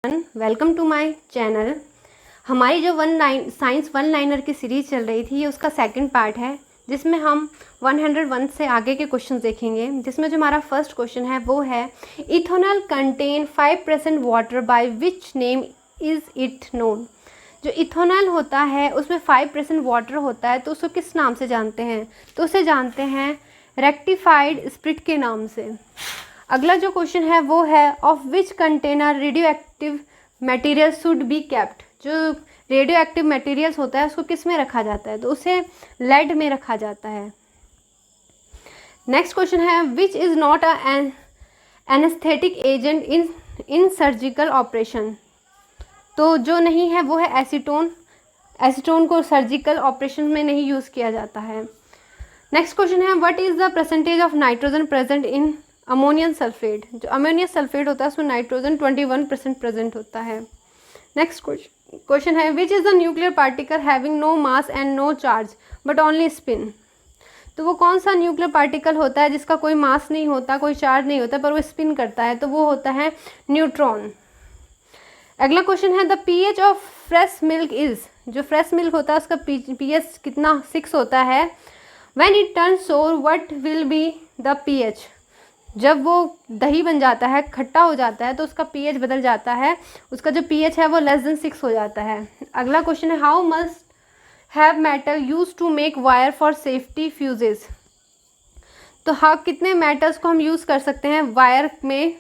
Welcome to my channel. हमारी जो science one liner की सीरीज़ चल रही थी, ये उसका सेकंड पार्ट है, जिसमें हम 101 से आगे के क्वेश्चन देखेंगे। जिसमें जो हमारा फर्स्ट क्वेश्चन है वो है, ethanol contain 5% water, by which name is it known. जो इथेनॉल होता है उसमें 5% वाटर होता है, तो उसको किस नाम से जानते हैं? तो उसे जानते हैं रेक्टिफाइड स्प्रिट के नाम से। अगला जो क्वेश्चन है वो है, of which container radio active material should be kept. जो रेडियो एक्टिव मटेरियल्स होता है उसको किस में रखा जाता है? तो उसे लेड में रखा जाता है। नेक्स्ट क्वेश्चन है, which is not an anaesthetic agent in surgical operation. तो जो नहीं है वो है एसीटोन। एसीटोन को सर्जिकल ऑपरेशन में नहीं यूज़ किया जाता है। नेक्स्ट क्वेश्चन है, what is the percentage of nitrogen present in ammonium sulphate. जो अमोनियम सल्फेट होता है उसमें नाइट्रोजन 21% प्रेजेंट होता है। नेक्स्ट क्वेश्चन है, which is the nuclear particle having no mass and no charge but only spin. तो वो कौन सा न्यूक्लियर पार्टिकल होता है जिसका कोई मास नहीं होता, कोई चार्ज नहीं होता, पर वो स्पिन करता है? तो वो होता है न्यूट्रॉन। अगला क्वेश्चन है, the pH of fresh milk is. जो फ्रेश मिल्क होता है उसका पीएच कितना? 6 होता है। व्हेन इट टर्न सोर what will be the pH. जब वो दही बन जाता है, खट्टा हो जाता है, तो उसका पीएच बदल जाता है, उसका जो पीएच है वो <6 हो जाता है। अगला क्वेश्चन है, how must have metal use to make wire for safety fuses. तो हाँ, कितने मेटल्स को हम यूज़ कर सकते हैं वायर में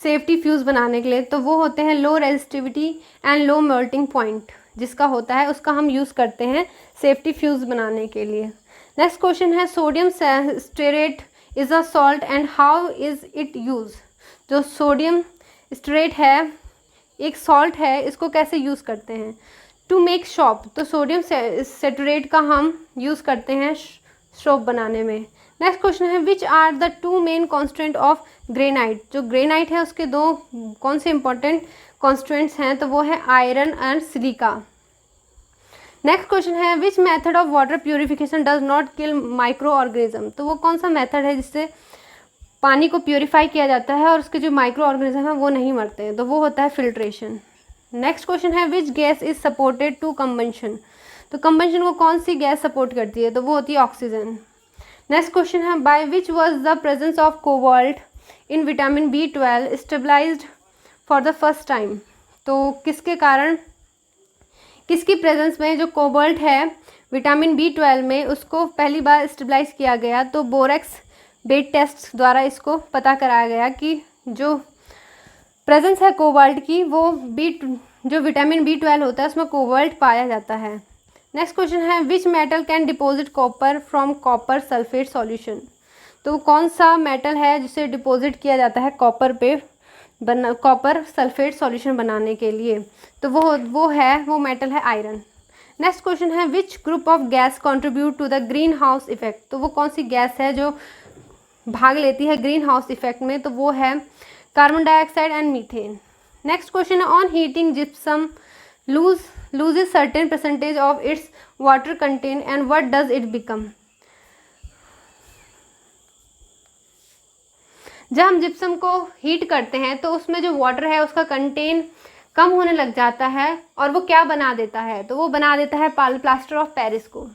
सेफ्टी फ्यूज़ बनाने के लिए? तो वो होते हैं low resistivity and low melting point, जिसका होता है उसका हम यूज़ करते हैं सेफ्टी फ्यूज़ बनाने के लिए। नेक्स्ट क्वेश्चन है, sodium stearate is a salt and how is it use. जो सोडियम स्टेरेट है एक सॉल्ट है, इसको कैसे यूज़ करते हैं? To make soap. तो सोडियम स्टेरेट का हम यूज़ करते हैं शॉप बनाने में। नेक्स्ट क्वेश्चन है, which are the two main constant of granite. जो ग्रेनाइट है उसके दो कौन से इंपॉर्टेंट कॉन्स्टेंट्स हैं? तो वो है iron and silica. Next question है, which method of water purification does not kill micro organism. तो वो कौन सा मेथड है जिससे पानी को प्योरीफाई किया जाता है और उसके जो माइक्रो ऑर्गेनिज्म है वो नहीं मरते हैं? तो वो होता है फिल्ट्रेशन। नेक्स्ट क्वेश्चन है, which gas is supported to combustion. तो कंबंशन को कौन सी गैस सपोर्ट करती है? तो वो होती है ऑक्सीजन। नेक्स्ट क्वेश्चन है, by which was the presence of cobalt in vitamin B12 stabilised for the first time. तो किसके कारण, किसकी प्रेजेंस में जो कोबाल्ट है विटामिन B12 में, उसको पहली बार स्टेबलाइज किया गया? तो बोरेक्स बेट टेस्ट द्वारा इसको पता कराया गया कि जो प्रेजेंस है कोबाल्ट की, वो जो विटामिन B12 होता है उसमें कोबाल्ट पाया जाता है। नेक्स्ट क्वेश्चन है, which metal can deposit copper from copper sulphate solution. तो कौन सा मेटल है जिसे डिपॉजिट किया जाता है कॉपर पे कॉपर सल्फेट सॉल्यूशन बनाने के लिए? तो वो मेटल है आयरन। नेक्स्ट क्वेश्चन है, which group of gas contribute to the greenhouse effect. तो वो कौन सी गैस है जो भाग लेती है ग्रीन हाउस इफेक्ट में? तो वो है carbon dioxide and methane. Next question है, on heating gypsum loses certain percentage of its water content and what does it become। जब हम जिप्सम को हीट करते हैं तो उसमें जो वाटर है उसका कंटेन कम होने लग जाता है और वो क्या बना देता है? तो वो बना देता है प्लास्टर ऑफ पेरिस को।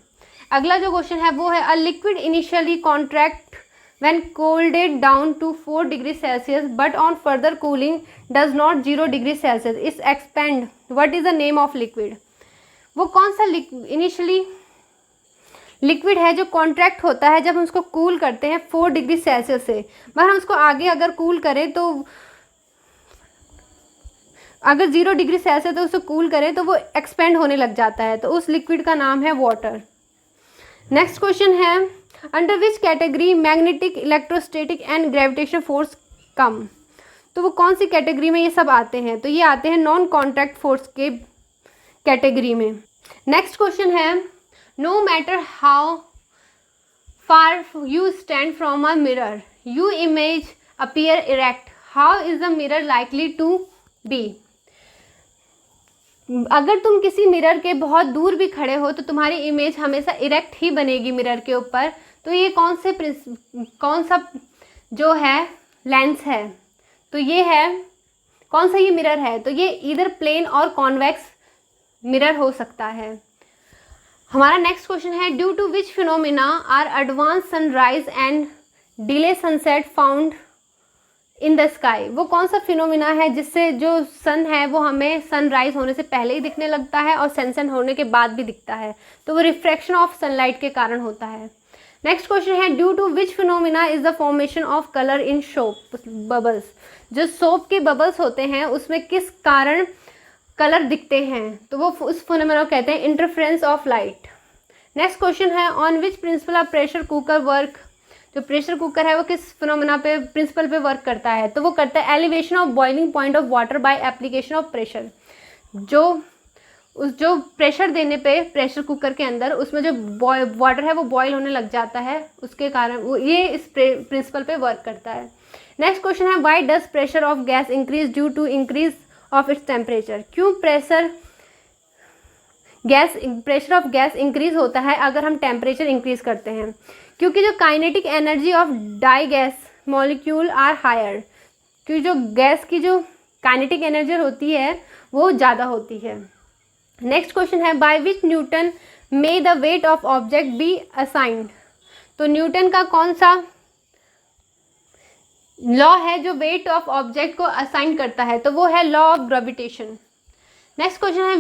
अगला जो क्वेश्चन है वो है, a liquid initially contract when cooled down to 4 degrees Celsius but on further cooling does not 0 degrees Celsius is expand, what is the name of liquid। वो कौन सा इनिशियली लिक्विड है जो कॉन्ट्रैक्ट होता है जब हम उसको कूल करते हैं 4 डिग्री सेल्सियस से, मगर हम उसको आगे अगर कूल करें तो अगर 0 डिग्री सेल्सियस तो उसको कूल करें तो वो एक्सपेंड होने लग जाता है, तो उस लिक्विड का नाम है वाटर। नेक्स्ट क्वेश्चन है, under which category magnetic electrostatic and gravitation force come. तो वो कौन सी कैटेगरी में ये सब आते हैं? तो ये आते हैं नॉन कॉन्टैक्ट फोर्स के कैटेगरी में। नेक्स्ट क्वेश्चन है, no matter how far you stand from a mirror you image appear erect, how is the mirror likely to be. अगर तुम किसी मिरर के बहुत दूर भी खड़े हो तो तुम्हारी इमेज हमेशा इरेक्ट ही बनेगी मिरर के ऊपर। तो ये कौन सा जो है लेंस है? तो ये है कौन सा ये मिरर है? तो ये इधर प्लेन और कॉन्वेक्स मिरर हो सकता है। हमारा नेक्स्ट क्वेश्चन है, due to which phenomena are advance sunrise and delay sunset found in the sky? वो कौन सा फिनोमिना है जिससे जो सन है वो हमें सनराइज होने से पहले ही दिखने लगता है और सनसेट होने के बाद भी दिखता है? तो वो रिफ्रैक्शन ऑफ सनलाइट के कारण होता है। नेक्स्ट क्वेश्चन है, due to which phenomena is the formation of colour in soap bubbles? जो सोप के बबल्स होते हैं उसमें किस कारण कलर दिखते हैं? तो वो उस फिनोमिना को कहते हैं interference of light. Next question है, on which principle of pressure cooker work? जो प्रेशर कुकर है वो किस फिनोमिना पे प्रिंसिपल पे वर्क करता है? तो वो करता है elevation of boiling point of water by application of pressure. जो प्रेशर देने पे प्रेशर कुकर के अंदर उसमें जो वाटर है वो बॉयल होने लग जाता है, उसके कारण वो ये इस प्रिंसिपल पे वर्क करता है। नेक्स्ट क्वेश्चन है, why does pressure of gas increase due to increase of its temperature? क्यों प्रेशर ऑफ गैस इंक्रीज होता है अगर हम टेम्परेचर इंक्रीज करते हैं? क्योंकि जो kinetic energy of the gas molecule are higher, क्योंकि जो गैस की जो काइनेटिक एनर्जी होती है वो ज़्यादा होती है। नेक्स्ट क्वेश्चन है, by which Newton may the weight of object be assigned? तो न्यूटन का कौन सा लॉ है जो वेट ऑफ ऑब्जेक्ट को असाइन करता है? तो वो है law of gravitation. Next question है,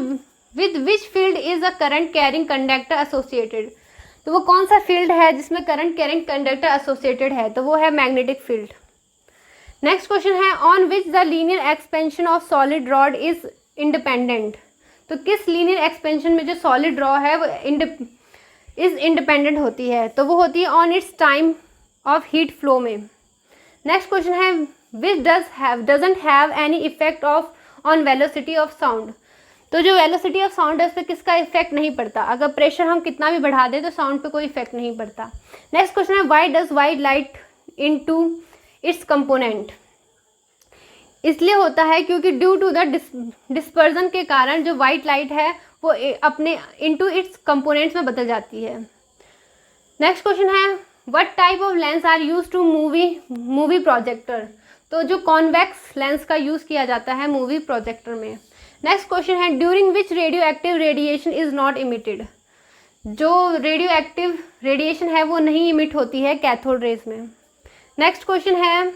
with which field is a current carrying conductor associated? तो वो कौन सा फील्ड है जिसमें करंट कैरिंग कंडक्टर एसोसिएटेड है? तो वो है मैग्नेटिक फील्ड। नेक्स्ट क्वेश्चन है, on which the linear expansion of solid rod is independent? तो किस लीनियर एक्सपेंशन में जो सॉलिड रॉड है वो इंडिपेंडेंट होती है? तो वो होती है on it's time of heat flow में। नेक्स्ट क्वेश्चन है, विच doesn't have any effect of on velocity of sound? तो जो वेलोसिटी ऑफ साउंड है उस पर किसका इफेक्ट नहीं पड़ता? अगर प्रेशर हम कितना भी बढ़ा दें तो साउंड पे कोई इफेक्ट नहीं पड़ता। नेक्स्ट क्वेश्चन है, why does white light into its component? इसलिए होता है क्योंकि ड्यू टू द डिस्पर्जन के कारण जो वाइट लाइट है वो अपने इनटू इट्स कंपोनेंट्स में बदल जाती है। नेक्स्ट क्वेश्चन है, what type of lens are use to movie projector? तो जो कॉन्वेक्स लेंस का यूज़ किया जाता है मूवी प्रोजेक्टर में। नेक्स्ट क्वेश्चन है, during which radioactive radiation is not emitted? जो रेडियो एक्टिव रेडिएशन है वो नहीं इमिट होती है कैथोड रेज में। नेक्स्ट क्वेश्चन है,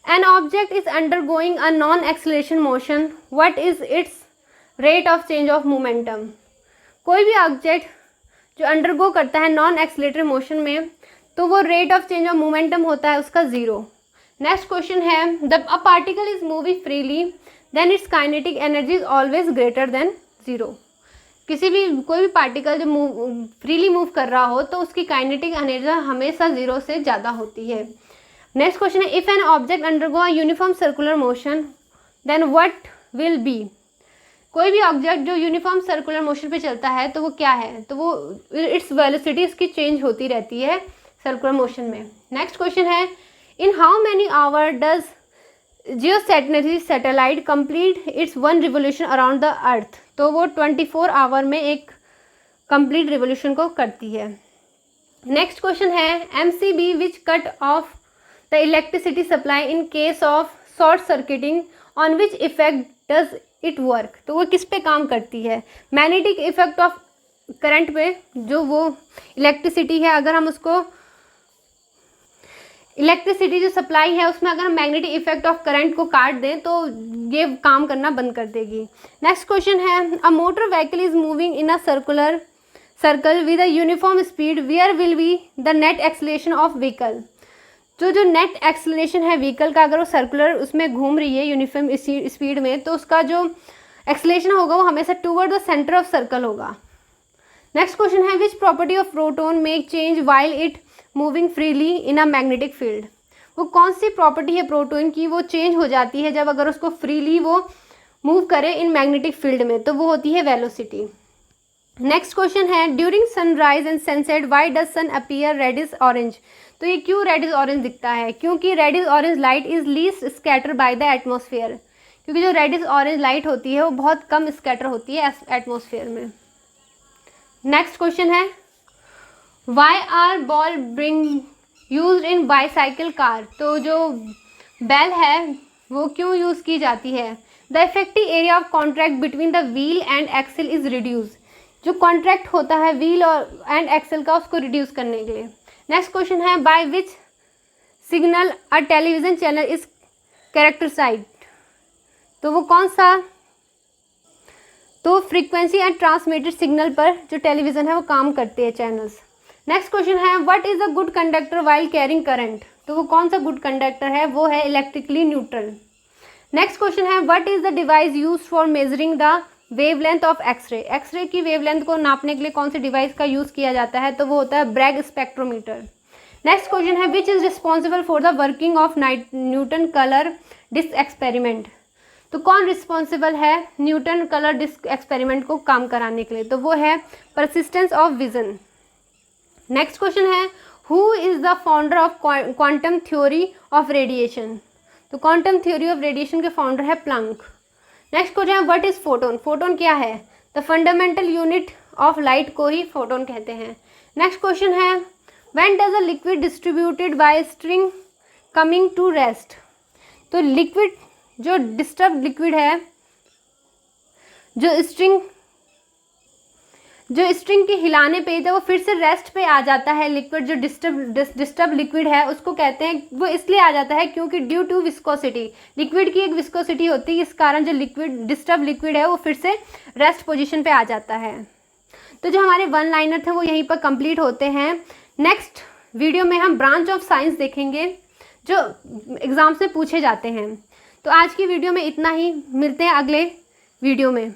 an object is undergoing a non acceleration motion, what is its rate of change of momentum? कोई भी ऑब्जेक्ट जो अंडरगो करता है नॉन एक्सीलरेटरी मोशन में तो वो rate of change of momentum होता है उसका 0। नेक्स्ट क्वेश्चन है, the a particle is moving freely then its kinetic energy is always greater than 0। कोई भी पार्टिकल जो फ्रीली मूव कर रहा हो तो उसकी काइनेटिक एनर्जी हमेशा 0 से ज़्यादा होती है। नेक्स्ट क्वेश्चन है, if an object undergo a uniform circular motion then what will be? कोई भी ऑब्जेक्ट जो यूनिफॉर्म सर्कुलर मोशन पे चलता है तो वो क्या है? तो वो इट्स वेलोसिटी इसकी चेंज होती रहती है सर्कुलर मोशन में। नेक्स्ट क्वेश्चन है, in how many hour does geostationary satellite complete its 1 revolution around the earth? तो वो 24 आवर में एक कंप्लीट रिवोल्यूशन को करती है। नेक्स्ट क्वेश्चन है, MCB which cut off the electricity supply in case of short circuiting on which effect does it work? तो वो किस पे काम करती है? मैग्नेटिक इफेक्ट ऑफ करंट पे। जो वो इलेक्ट्रिसिटी है अगर हम उसको इलेक्ट्रिसिटी जो सप्लाई है उसमें अगर हम मैग्नेटिक इफेक्ट ऑफ करंट को काट दें तो ये काम करना बंद कर देगी। नेक्स्ट क्वेश्चन है, a motor vehicle is moving in a circle with a uniform speed where will be the net acceleration of vehicle? जो नेट एक्सेलरेशन है व्हीकल का अगर वो सर्कुलर उसमें घूम रही है यूनिफॉर्म स्पीड में तो उसका जो एक्सेलरेशन होगा वो हमेशा toward the centre of circle होगा। नेक्स्ट क्वेश्चन है, which property of proton make change while it moving freely in a magnetic field? वो कौन सी प्रॉपर्टी है प्रोटॉन की वो चेंज हो जाती है जब अगर उसको फ्रीली वो मूव करे इन मैग्नेटिक फील्ड में? तो वो होती है वेलोसिटी। नेक्स्ट क्वेश्चन है, during sunrise and sunset why does sun appear reddish orange? तो ये क्यों रेडिश ऑरेंज दिखता है? क्योंकि reddish orange light is least scatter by the atmosphere. क्योंकि जो रेडिश ऑरेंज लाइट होती है वो बहुत कम स्कैटर होती है एटमॉस्फेयर में। नेक्स्ट क्वेश्चन है, why are ball bearing use in bicycle car? तो जो बेल है वो क्यों यूज़ की जाती है? The effective area of contact between the wheel and axle is reduce. जो कॉन्ट्रैक्ट होता है व्हील और एंड एक्सल का, उसको रिड्यूस करने के लिए। नेक्स्ट क्वेश्चन है by which signal a television channel is characterised. तो वो कौन सा? तो फ्रीक्वेंसी एंड ट्रांसमिटेड सिग्नल पर जो टेलीविज़न है वो काम करते हैं चैनल्स। नेक्स्ट क्वेश्चन है what is a good conductor while carrying current. तो वो कौन सा गुड कंडक्टर है? वो है इलेक्ट्रिकली न्यूट्रल। नेक्स्ट क्वेश्चन है what is the device use for measuring the wavelength of X-ray. X-ray की वेवलेंथ को नापने के लिए कौन से डिवाइस का यूज़ किया जाता है? तो वो होता है ब्रैग स्पेक्ट्रोमीटर। नेक्स्ट क्वेश्चन है which is responsible for the working of Newton colour disc experiment. तो कौन रिस्पॉन्सिबल है न्यूटन कलर डिस्क एक्सपेरिमेंट को काम कराने के लिए? तो वो है persistence of vision. Next question है who is the founder of quantum theory of radiation. तो क्वांटम थ्योरी ऑफ रेडिएशन के फाउंडर है प्लैंक। नेक्स्ट क्वेश्चन है व्हाट इज़ फोटोन। फोटोन क्या है? The fundamental unit of light को ही photon कहते हैं। नेक्स्ट क्वेश्चन है when does a liquid distributed by string coming to rest. तो लिक्विड जो डिस्टर्ब लिक्विड है, जो स्ट्रिंग के हिलाने पे वो फिर से रेस्ट पे आ जाता है। लिक्विड जो डिस्टर्ब लिक्विड है उसको कहते हैं, वो इसलिए आ जाता है क्योंकि ड्यू टू विस्कोसिटी, लिक्विड की एक विस्कोसिटी होती है, इस कारण जो डिस्टर्ब लिक्विड है वो फिर से रेस्ट पोजीशन पे आ जाता है। तो जो हमारे वन लाइनर थे वो यहीं पर कंप्लीट होते हैं। नेक्स्ट वीडियो में हम ब्रांच ऑफ साइंस देखेंगे जो एग्जाम्स में पूछे जाते हैं। तो आज की वीडियो में इतना ही, मिलते हैं अगले वीडियो में।